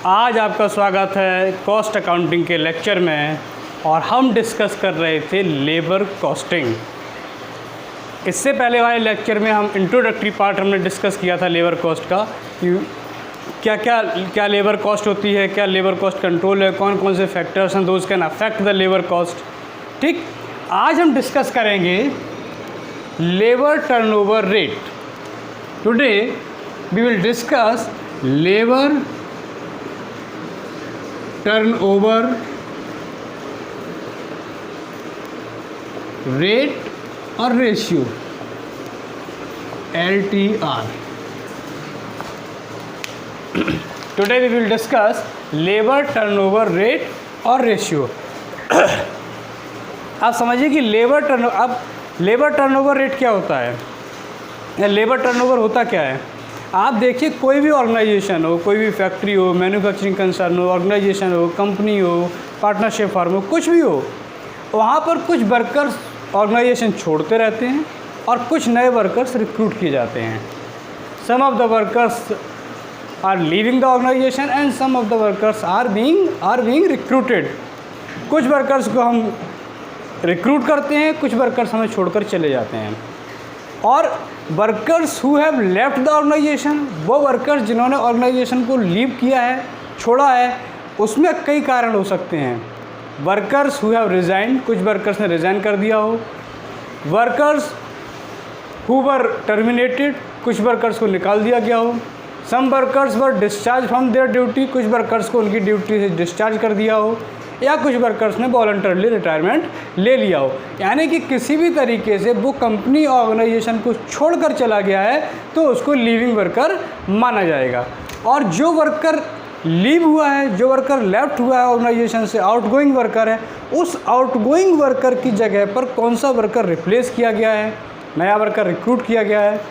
आज आपका स्वागत है कॉस्ट अकाउंटिंग के लेक्चर में। और हम डिस्कस कर रहे थे लेबर कॉस्टिंग। इससे पहले वाले लेक्चर में हम इंट्रोडक्टरी पार्ट हमने डिस्कस किया था लेबर कॉस्ट का, कि क्या लेबर कॉस्ट होती है, क्या लेबर कॉस्ट कंट्रोल है, कौन कौन से फैक्टर्स हैं those can affect the labour cost. ठीक, आज हम डिस्कस करेंगे labour turnover rate. Today we will discuss labour turnover rate और ratio LTR। Today we will discuss labour turnover rate और रेशियो। आप समझिए कि लेबर टर्नओवर रेट क्या होता है या लेबर टर्नओवर होता क्या है। आप देखिए, कोई भी ऑर्गेनाइजेशन हो, कोई भी फैक्ट्री हो, मैन्युफैक्चरिंग कंसर्न हो, ऑर्गेनाइजेशन हो, कंपनी हो, पार्टनरशिप फर्म हो, कुछ भी हो, वहाँ पर कुछ वर्कर्स ऑर्गेनाइजेशन छोड़ते रहते हैं और कुछ नए वर्कर्स रिक्रूट किए जाते हैं। Some of the workers are leaving the organisation and some of the workers are being recruited. कुछ वर्कर्स को हम रिक्रूट करते हैं, कुछ वर्कर्स हमें छोड़कर चले जाते हैं। और workers who have left the organisation, वो वर्कर्स जिन्होंने ऑर्गेनाइजेशन को लीव किया है, छोड़ा है, उसमें कई कारण हो सकते हैं। वर्कर्स हु हैव रिज़ाइन, कुछ वर्कर्स ने रिज़ाइन कर दिया हो। वर्कर्स हु वर टर्मिनेटेड, कुछ वर्कर्स को निकाल दिया गया हो। Some workers were discharge from their duty, कुछ वर्कर्स को उनकी ड्यूटी से डिस्चार्ज कर दिया हो, या कुछ वर्कर्स ने वॉलंटरली रिटायरमेंट ले लिया हो। यानी कि किसी भी तरीके से वो कंपनी ऑर्गेनाइजेशन को छोड़कर चला गया है तो उसको लीविंग वर्कर माना जाएगा। और जो वर्कर लीव हुआ है, जो वर्कर लेफ्ट हुआ है ऑर्गेनाइजेशन से, आउटगोइंग वर्कर है, उस आउटगोइंग वर्कर की जगह पर कौन सा वर्कर रिप्लेस किया गया है, नया वर्कर रिक्रूट किया गया है,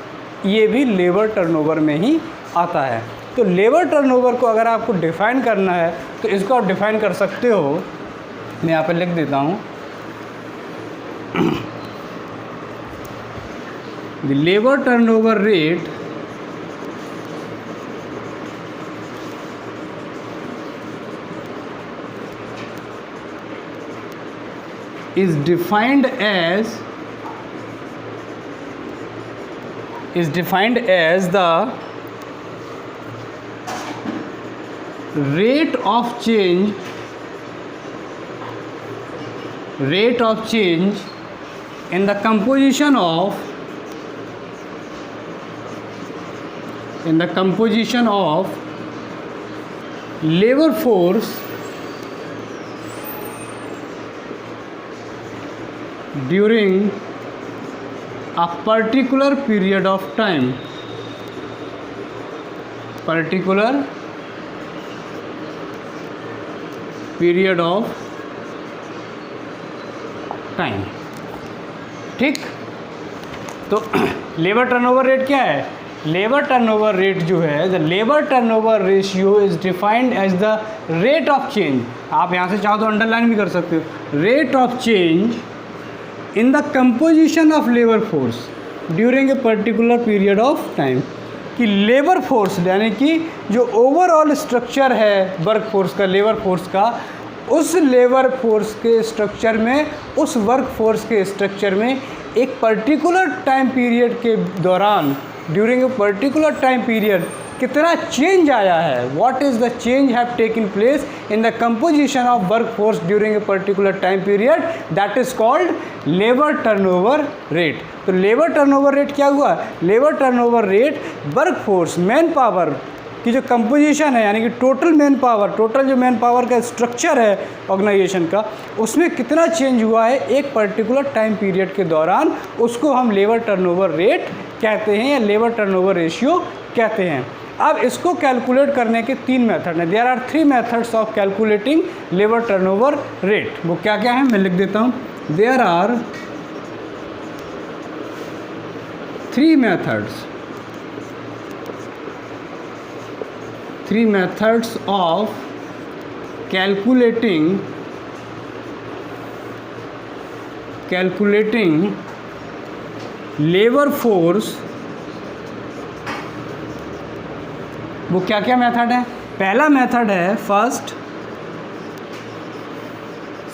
ये भी लेबर टर्नओवर में ही आता है। तो लेबर टर्नओवर को अगर आपको डिफ़ाइन करना है तो इसको आप डिफ़ाइन कर सकते हो। मैं यहाँ पर लिख देता हूँ, the labour turnover rate is defined as the rate of change in the composition of labor force during a particular period of time, ठीक। तो लेबर टर्नओवर रेट क्या है? लेबर टर्नओवर रेट जो है, the labour turnover ratio is defined as the rate of change. आप यहाँ से चाहो तो अंडरलाइन भी कर सकते हो। Rate of change in the composition of labour force during a particular period of time. कि लेबर फोर्स यानी कि जो ओवरऑल स्ट्रक्चर है वर्क फोर्स का, लेबर फोर्स का, उस लेबर फोर्स के स्ट्रक्चर में, उस वर्क फोर्स के स्ट्रक्चर में एक पर्टिकुलर टाइम पीरियड के दौरान, during a particular time period, कितना चेंज आया है। What is the change have taken place in the composition of work force during a particular time period, that is called labour turnover rate. तो labour turnover rate क्या हुआ? Labour turnover rate work force, man power की जो composition है, यानी कि total man power, total जो man power का स्ट्रक्चर है ऑर्गेनाइजेशन का, उसमें कितना चेंज हुआ है एक पर्टिकुलर टाइम पीरियड के दौरान, उसको हम लेबर टर्नओवर रेट कहते हैं या लेबर टर्नओवर रेशियो कहते हैं। अब इसको कैलकुलेट करने के 3 मेथड हैं। There are 3 methods of calculating labour turnover rate. वो क्या क्या है मैं लिख देता हूँ। There are 3 methods of calculating labour force. वो क्या क्या मेथड है? पहला मेथड है first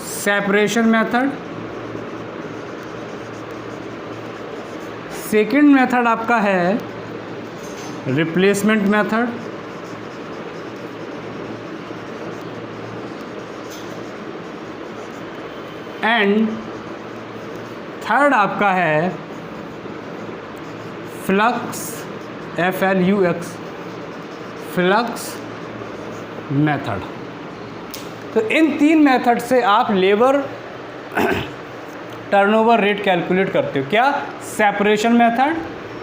separation method, second method आपका है रिप्लेसमेंट मेथड, एंड थर्ड आपका है फ्लक्स, FLUX, फ्लक्स मेथड। तो इन 3 मेथड से आप लेबर टर्नओवर रेट कैलकुलेट करते हो। क्या? Separation method,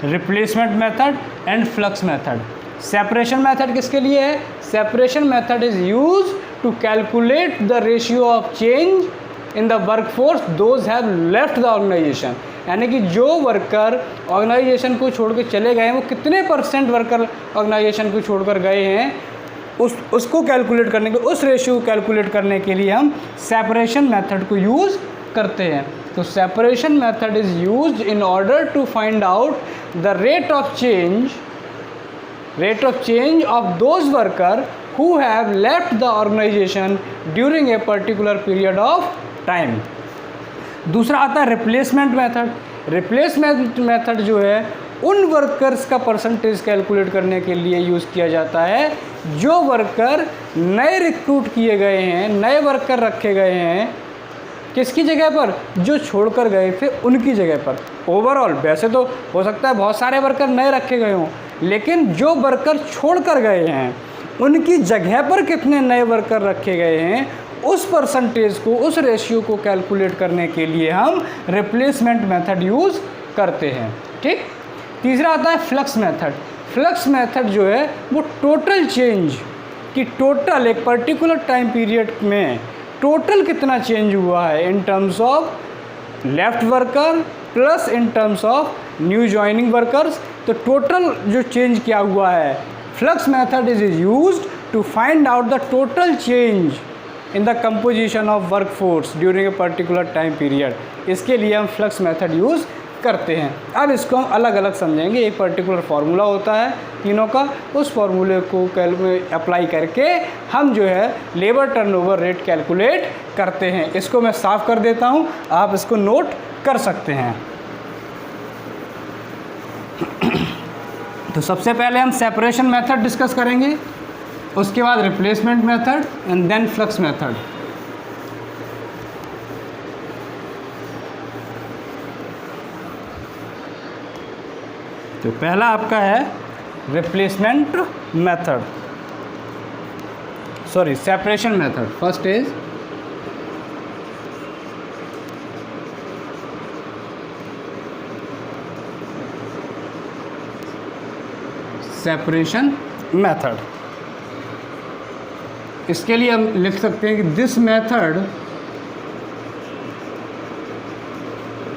replacement method and flux method. Separation method किसके लिए है? Separation method is use to calculate the ratio of change in the workforce those have left the organisation. यानी कि जो worker organisation को छोड़ के चले गए हैं, वो कितने % वर्कर ऑर्गेनाइजेशन को छोड़कर गए हैं, उसको कैलकुलेट करने के, उस रेशियो को कैलकुलेट करने के लिए हम सेपरेशन मेथड को यूज़ करते हैं। तो separation method is used in order to find out the rate of change of those worker who have left the organization during a particular period of time। दूसरा आता है रिप्लेसमेंट मेथड। रिप्लेसमेंट मेथड जो है उन workers का percentage calculate करने के लिए यूज़ किया जाता है जो वर्कर नए रिक्रूट किए गए हैं, नए वर्कर रखे गए हैं। किसकी जगह पर? जो छोड़कर गए थे उनकी जगह पर। ओवरऑल वैसे तो हो सकता है बहुत सारे वर्कर नए रखे गए हों, लेकिन जो वर्कर छोड़कर गए हैं उनकी जगह पर कितने नए वर्कर रखे गए हैं, उस परसेंटेज को, उस रेशियो को कैलकुलेट करने के लिए हम रिप्लेसमेंट मेथड यूज़ करते हैं। ठीक। तीसरा आता है फ्लक्स मेथड। फ्लक्स मेथड जो है वो टोटल चेंज कि टोटल एक पर्टिकुलर टाइम पीरियड में टोटल कितना चेंज हुआ है in terms of left worker plus in terms of new joining workers. तो टोटल जो चेंज किया हुआ है, flux method is used to find out the total change in the composition of workforce during a particular time period. इसके लिए हम flux method use करते हैं। अब इसको हम अलग अलग समझेंगे। एक पर्टिकुलर फार्मूला होता है तीनों का, उस फार्मूले को अप्लाई करके हम जो है लेबर टर्नओवर रेट कैलकुलेट करते हैं। इसको मैं साफ कर देता हूँ, आप इसको नोट कर सकते हैं। तो सबसे पहले हम सेपरेशन मेथड डिस्कस करेंगे, उसके बाद replacement method and then flux method. तो पहला आपका है replacement method, sorry separation method. First is separation method. इसके लिए हम लिख सकते हैं कि this method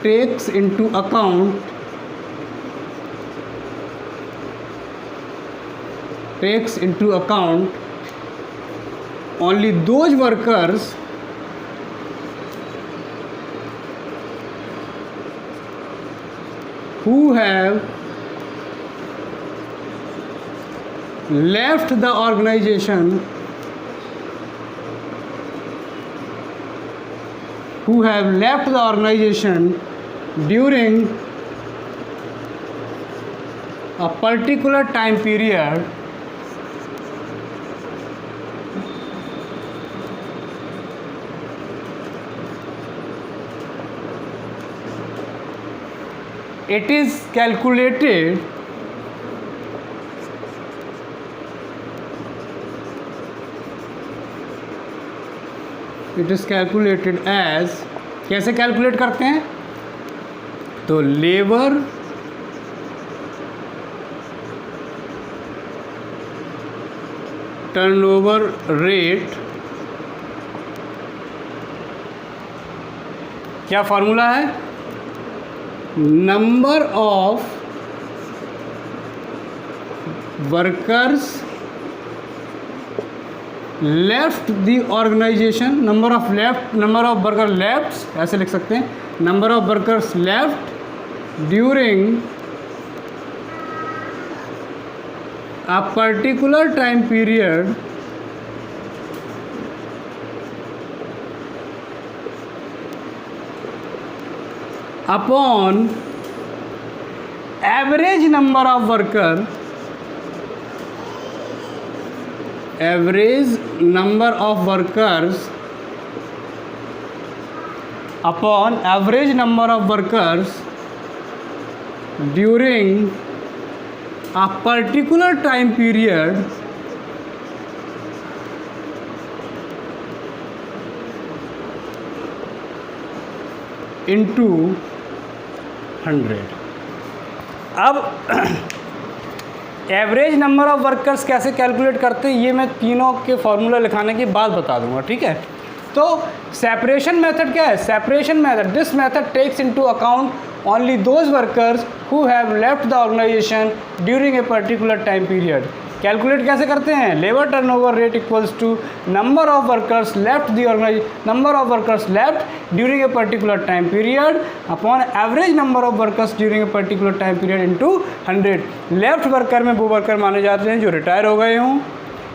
takes into account only those workers who have left the organization during a particular time period it is calculated as, कैसे calculate करते हैं? तो लेबर टर्नओवर रेट, क्या फॉर्मूला है? Number of workers left the organisation, number of worker left, ऐसे लिख सकते हैं, number of workers left during a particular time period upon average number of worker, average number of workers upon average number of workers during a particular time period into 100। अब average number of workers कैसे calculate करते हैं ये मैं तीनों के formula लिखाने के बाद बता दूंगा, ठीक है। तो सेपरेशन मेथड क्या है? Separation method, this method takes into account only those workers who have left the organisation during a particular time period. Calculate कैसे करते हैं? Labour turnover rate equals to number of workers left the organisation, number of workers left during a particular time period upon average number of workers during a particular time period into 100। Left worker में वो worker माने जाते हैं जो retire हो गए हों,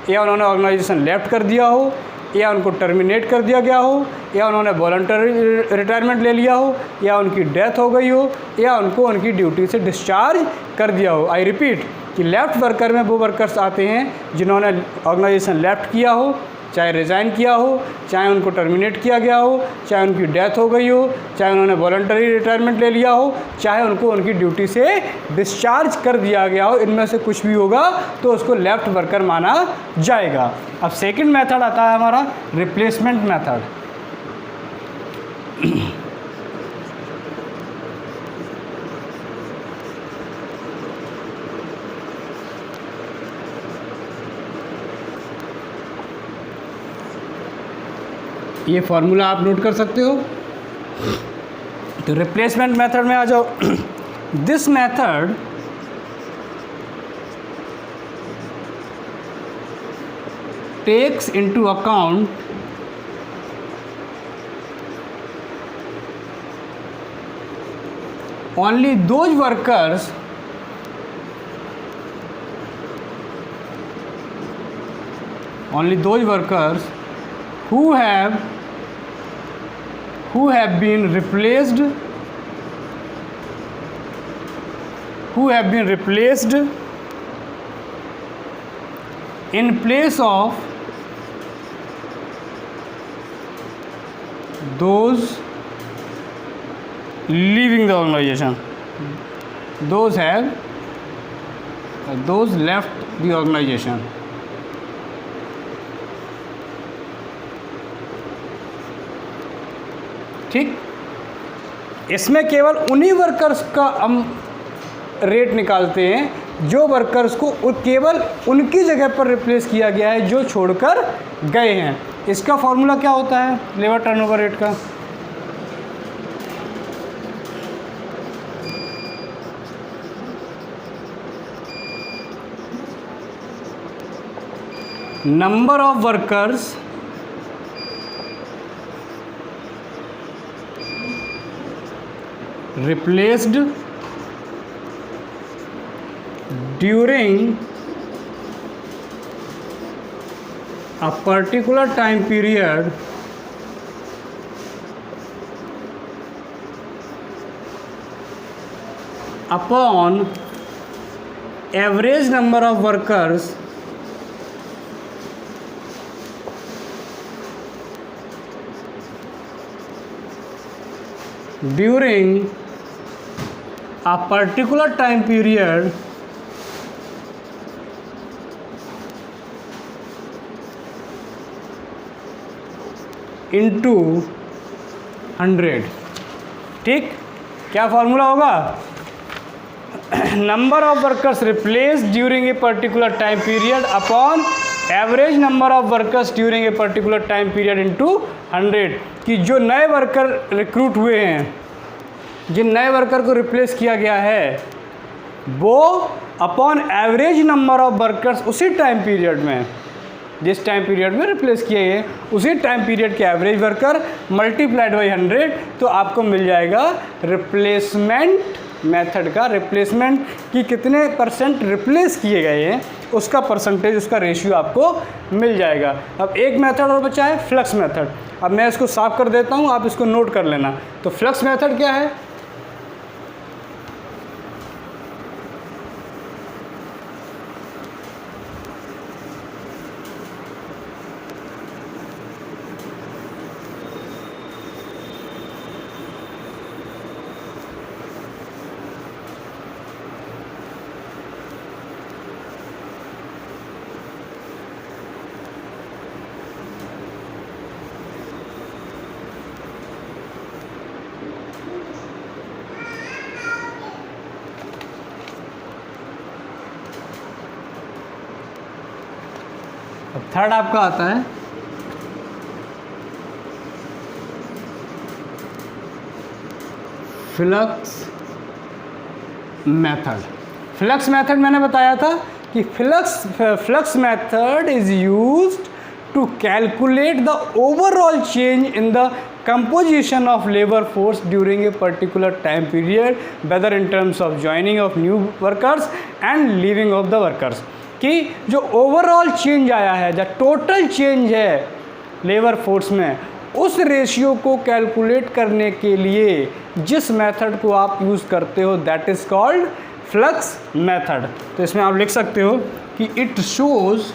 या उन्होंने ऑर्गेनाइजेशन लेफ्ट कर दिया हो, या उनको टर्मिनेट कर दिया गया हो, या उन्होंने वॉलंटरी रिटायरमेंट ले लिया हो, या उनकी डेथ हो गई हो, या उनको उनकी ड्यूटी से डिस्चार्ज कर दिया हो। आई रिपीट कि लेफ़्ट वर्कर में वो वर्कर्स आते हैं जिन्होंने ऑर्गेनाइजेशन लेफ़्ट किया हो, चाहे रिज़ाइन किया हो, चाहे उनको टर्मिनेट किया गया हो, चाहे उनकी डेथ हो गई हो, चाहे उन्होंने वॉलंटरी रिटायरमेंट ले लिया हो, चाहे उनको उनकी ड्यूटी से डिस्चार्ज कर दिया गया हो, इनमें से कुछ भी होगा तो उसको लेफ़्ट वर्कर माना जाएगा। अब सेकंड मेथड आता है हमारा रिप्लेसमेंट मेथड। ये फॉर्मूला आप नोट कर सकते हो। तो रिप्लेसमेंट मेथड में आ जाओ। This method takes into account only those workers who have been replaced in place of those leaving the organization, those left the organization। ठीक, इसमें केवल उन्हीं वर्कर्स का हम रेट निकालते हैं जो वर्कर्स को केवल उनकी जगह पर रिप्लेस किया गया है जो छोड़कर गए हैं। इसका फॉर्मूला क्या होता है लेबर टर्नओवर रेट का? Number of workers replaced during a particular time period upon average number of workers during a particular time period into 100। ठीक, क्या फॉर्मूला होगा? Number of workers replace during a particular time period upon average number of workers during a particular time period into 100। कि जो नए worker recruit हुए हैं, जिन नए worker को रिप्लेस किया गया है, वो upon average number of workers उसी टाइम पीरियड में, जिस टाइम पीरियड में रिप्लेस किए गए उसी टाइम पीरियड के एवरेज वर्कर मल्टीप्लाइड बाई 100, तो आपको मिल जाएगा रिप्लेसमेंट मेथड का, रिप्लेसमेंट की कितने परसेंट रिप्लेस किए गए हैं उसका परसेंटेज, उसका रेशियो आपको मिल जाएगा। अब एक मेथड और बचा है फ्लक्स मेथड। अब मैं इसको साफ कर देता हूँ, आप इसको नोट कर लेना। तो फ्लक्स मेथड क्या है? अब थर्ड आपका आता है फ्लक्स मेथड। फ्लक्स मेथड मैंने बताया था कि flux method is used to calculate the overall change in the composition of labor force during a particular time period, whether in terms of joining of new workers and leaving of the workers। कि जो overall change आया है, जो total change है labour force में, उस ratio को calculate करने के लिए जिस मेथड को आप यूज़ करते हो that is called flux method. तो इसमें आप लिख सकते हो कि it shows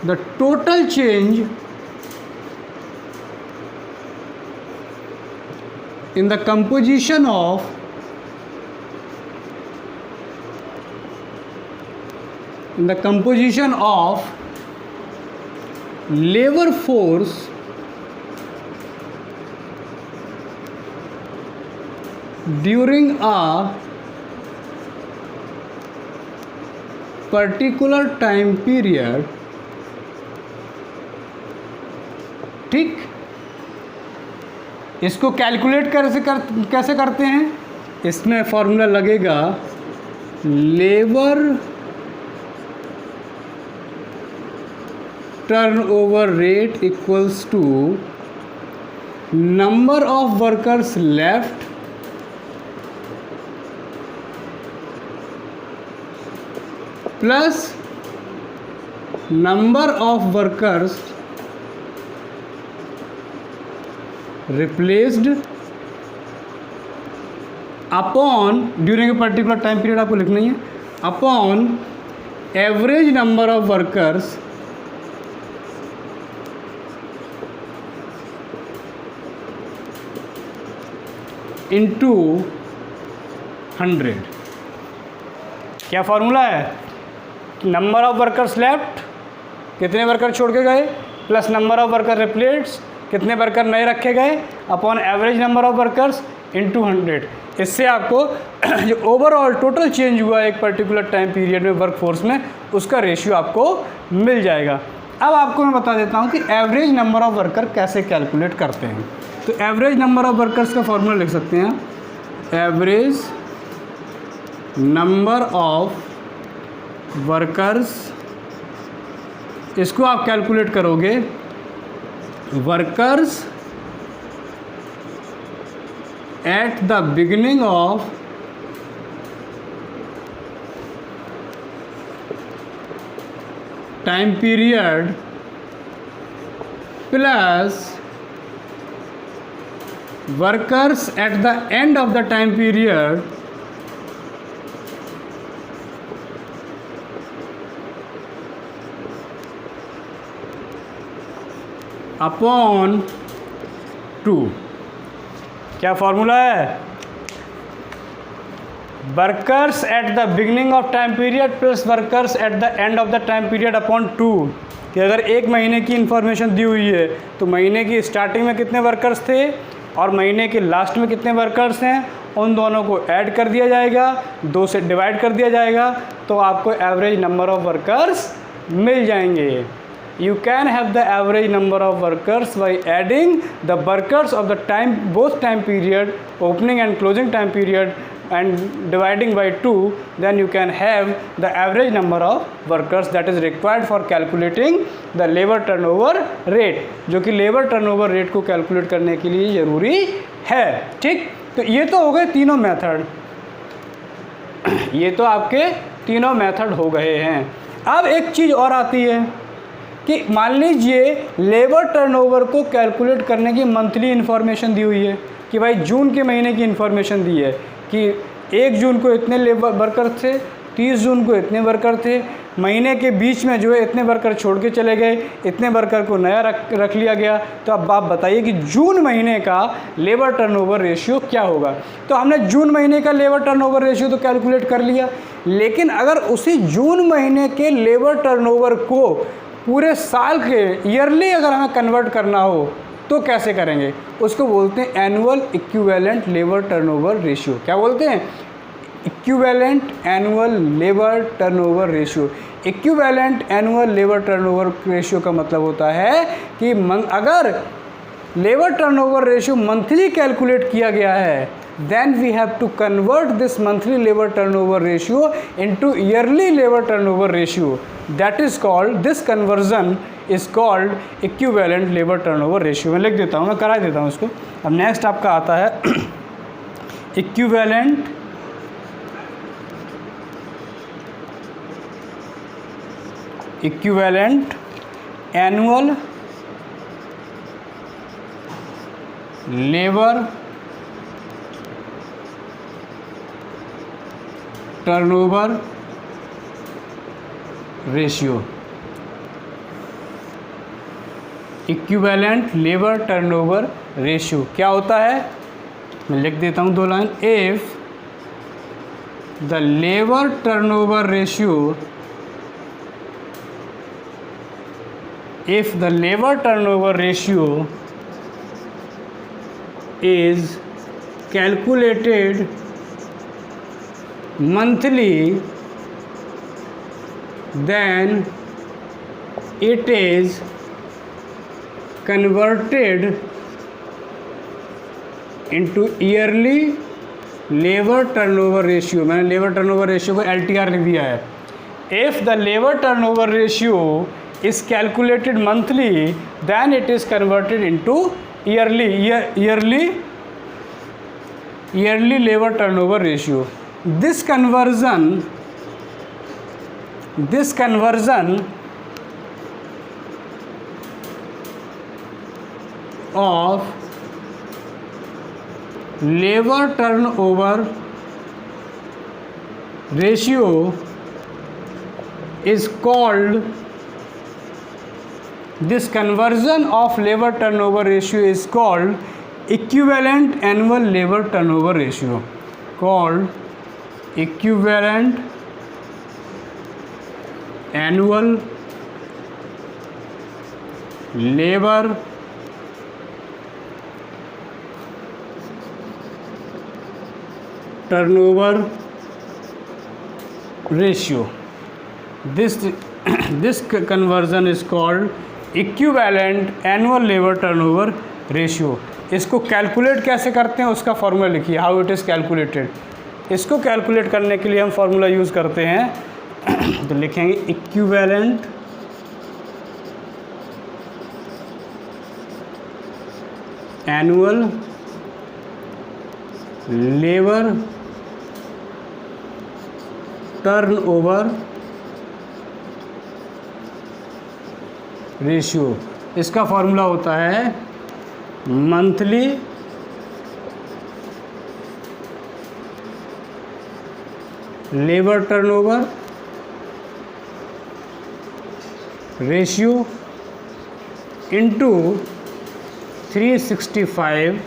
the total change in the composition of labor force during a particular time period। ठीक, इसको कैलकुलेट कैसे करते हैं? इसमें फॉर्मूला लगेगा labour turnover rate equals to number of workers left plus number of workers replaced upon during a particular time period, आपको लिखना ही है, upon average number of workers into 100। क्या फॉर्मूला है? नंबर ऑफ वर्कर्स लेफ्ट, कितने worker छोड़ के गए, plus number of worker replaced, कितने वर्कर नए रखे गए, upon average number of workers into 100। इससे आपको जो ओवरऑल टोटल चेंज हुआ एक पर्टिकुलर टाइम पीरियड में वर्क फोर्स में, उसका रेशियो आपको मिल जाएगा। अब आपको मैं बता देता हूँ कि एवरेज नंबर ऑफ वर्कर कैसे कैलकुलेट करते हैं। तो एवरेज नंबर ऑफ वर्कर्स का फॉर्मूला लिख सकते हैं, एवरेज नंबर ऑफ वर्कर्स, इसको आप कैलकुलेट करोगे workers at the beginning of time period plus workers at the end of the time period upon 2। क्या फॉर्मूला है? Workers at the beginning of time period plus workers at the end of the time period upon 2। कि अगर एक महीने की information दी हुई है तो महीने की स्टार्टिंग में कितने वर्कर्स थे और महीने के लास्ट में कितने वर्कर्स हैं, उन दोनों को ऐड कर दिया जाएगा, 2 से डिवाइड कर दिया जाएगा, तो आपको एवरेज नंबर ऑफ वर्कर्स मिल जाएंगे। You can have the average number of workers by adding the workers of the time, both time period, opening and closing time period, and dividing by 2, then you can have the average number of workers that is required for calculating the labor turnover rate, जो कि labor turnover rate को calculate करने के लिए ज़रूरी है। ठीक, तो ये तो हो गए तीनों मेथड, ये तो आपके तीनों मेथड हो गए हैं। अब एक चीज़ और आती है कि मान लीजिए लेबर टर्नओवर को कैलकुलेट करने की मंथली इन्फॉर्मेशन दी हुई है कि भाई जून के महीने की इन्फॉर्मेशन दी है कि 1 जून को इतने लेबर वर्कर थे, 30 जून को इतने वर्कर थे, महीने के बीच में जो है इतने वर्कर छोड़ के चले गए, इतने वर्कर को नया रख लिया गया। तो अब आप बताइए कि जून महीने का लेबर टर्नओवर रेशियो क्या होगा। तो हमने जून महीने का लेबर टर्नओवर रेशियो तो कैलकुलेट कर लिया, लेकिन अगर उसी जून महीने के लेबर टर्नओवर को पूरे साल के ईयरली अगर हमें कन्वर्ट करना हो तो कैसे करेंगे? उसको बोलते हैं annual equivalent labour turnover ratio. क्या बोलते हैं? Equivalent annual labour turnover ratio. Equivalent annual labour turnover ratio का मतलब होता है कि अगर labour turnover ratio monthly calculate किया गया है, then we have to convert this monthly labor turnover ratio into yearly labor turnover ratio. That is called, this conversion is called equivalent labor turnover ratio। मैं लिख देता हूँ, मैं करा देता हूँ इसको। अब नेक्स्ट आपका आता है equivalent annual labor turnover ratio. Equivalent labour turnover ratio क्या होता है, मैं लिख देता हूँ 2 line. If the labour turnover ratio, if the labor turnover ratio is calculated monthly, then it is converted into yearly labor turnover ratio। मैंने labour turnover ratio को LTR लिख दिया है। If the labour turnover ratio is calculated monthly, then it is converted into yearly labor turnover ratio. This conversion of labor turnover ratio is called, this conversion of labor turnover ratio is called equivalent annual labor turnover ratio, called equivalent annual labor turnover ratio. This conversion is called equivalent annual labour turnover ratio. इसको calculate कैसे करते हैं उसका formula लिखिए, how it is calculated. इसको calculate करने के लिए हम फॉर्मूला यूज़ करते हैं तो लिखेंगे equivalent annual labour turnover ratio. इसका फॉर्मूला होता है monthly labour turnover ratio into 365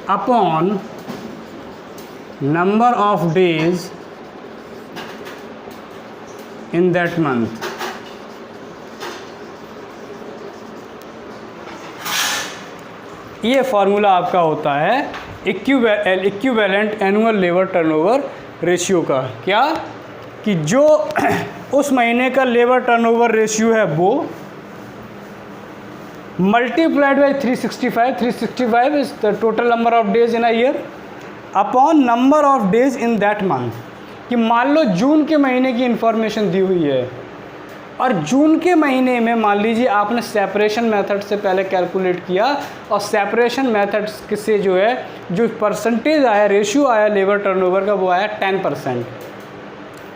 upon number of days in that month. ये फार्मूला आपका होता है equivalent annual labour turnover ratio का। क्या कि जो उस महीने का लेबर टर्नओवर रेशियो है वो multiplied by 365 is the total number of days in a year upon number of days in that month. कि मान लो जून के महीने की इंफॉर्मेशन दी हुई है और जून के महीने में मान लीजिए आपने सेपरेशन मेथड से पहले कैलकुलेट किया और सेपरेशन मेथड से जो है जो परसेंटेज आया, रेशियो आया लेबर टर्नओवर का, वो आया 10%।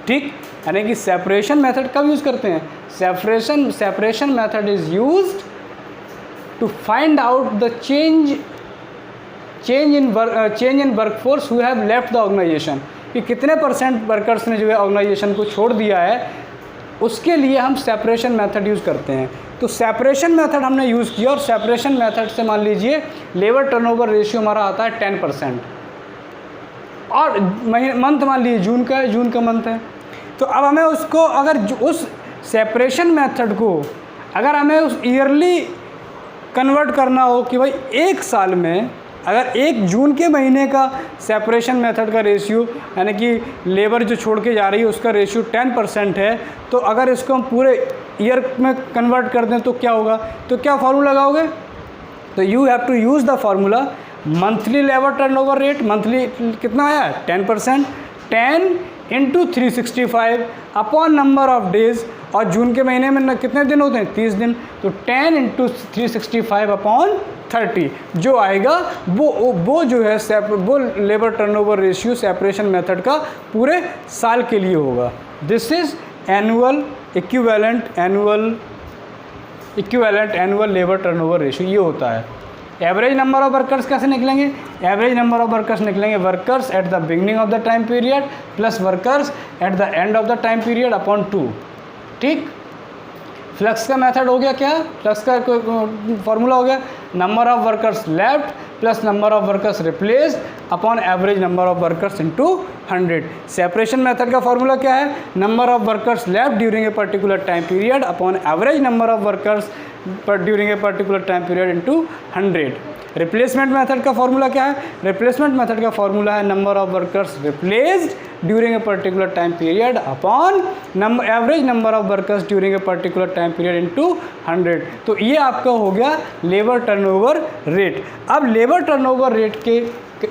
ठीक, यानी कि सेपरेशन मेथड कब यूज़ करते हैं, separation method is used to find out the change in workforce who have left the organisation. कि कितने परसेंट वर्कर्स ने जो है ऑर्गेनाइजेशन को छोड़ दिया है, उसके लिए हम सेपरेशन मेथड यूज़ करते हैं। तो सेपरेशन मेथड हमने यूज़ किया और सेपरेशन मेथड से मान लीजिए लेबर टर्नओवर रेशियो हमारा आता है 10%। और मंथ मान लीजिए जून का है, जून का मंथ है, तो अब हमें उसको अगर उस सेपरेशन मेथड को अगर हमें उस ईयरली कन्वर्ट करना हो कि भाई एक साल में अगर 1 जून के महीने का सेपरेशन मेथड का रेशियो यानी कि लेबर जो छोड़ के जा रही है उसका रेशियो 10% है, तो अगर इसको हम पूरे ईयर में कन्वर्ट कर दें तो क्या होगा, तो क्या फार्मूला लगाओगे, तो you have to use the formula monthly labour turnover rate. Monthly कितना आया 10%, 10 into 365 upon number of days, और जून के महीने में कितने दिन होते हैं 30 दिन, तो 10 इंटू 365 अपॉन 30 जो आएगा वो जो है वो labour turnover ratio separation method का पूरे साल के लिए होगा। This is annual equivalent annual labour turnover ratio, ये होता है। एवरेज नंबर ऑफ वर्कर्स कैसे निकलेंगे, एवरेज नंबर ऑफ वर्कर्स निकलेंगे workers at the beginning of the time period plus workers at the end of the time period upon 2। ठीक, flux का method हो गया, क्या फ्लक्स का फॉर्मूला हो गया number of workers left plus number of workers replaced upon average number of workers into 100। Separation method का formula क्या है, number of workers left during a particular time period upon average number of workers during a particular time period into 100। Replacement method का formula क्या है, replacement method का formula है number of workers replaced during a particular time period upon average number of workers during a particular time period into 100। तो ये आपका हो गया लेबर टर्नओवर रेट। अब लेबर टर्नओवर रेट के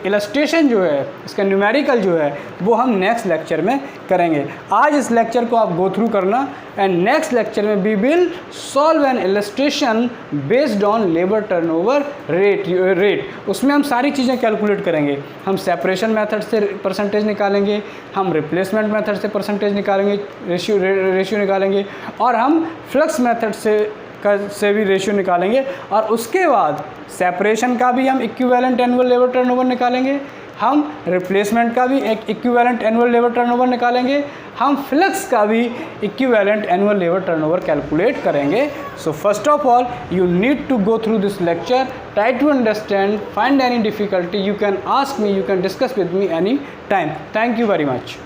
इलस्ट्रेशन जो है, इसका न्यूमेरिकल जो है वो हम नेक्स्ट लेक्चर में करेंगे। आज इस लेक्चर को आप गो थ्रू करना एंड नेक्स्ट लेक्चर में we will solve an illustration based on labour turnover rate. उसमें हम सारी चीज़ें कैलकुलेट करेंगे। हम सेपरेशन मेथड से परसेंटेज निकालेंगे, हम रिप्लेसमेंट मेथड से परसेंटेज निकालेंगे, रेशियो निकालेंगे, और हम फ्लक्स मेथड से भी रेशियो निकालेंगे, और उसके बाद सेपरेशन का भी हम इक्विवेलेंट एनुअल लेबर टर्नओवर निकालेंगे, हम रिप्लेसमेंट का भी एक इक्विवेलेंट एनुअल लेबर टर्नओवर निकालेंगे, हम फ्लक्स का भी equivalent annual labour turnover calculate करेंगे। So first of all you need to go through this lecture, try to understand, find any difficulty you can ask me, you can discuss with me any time. Thank you very much.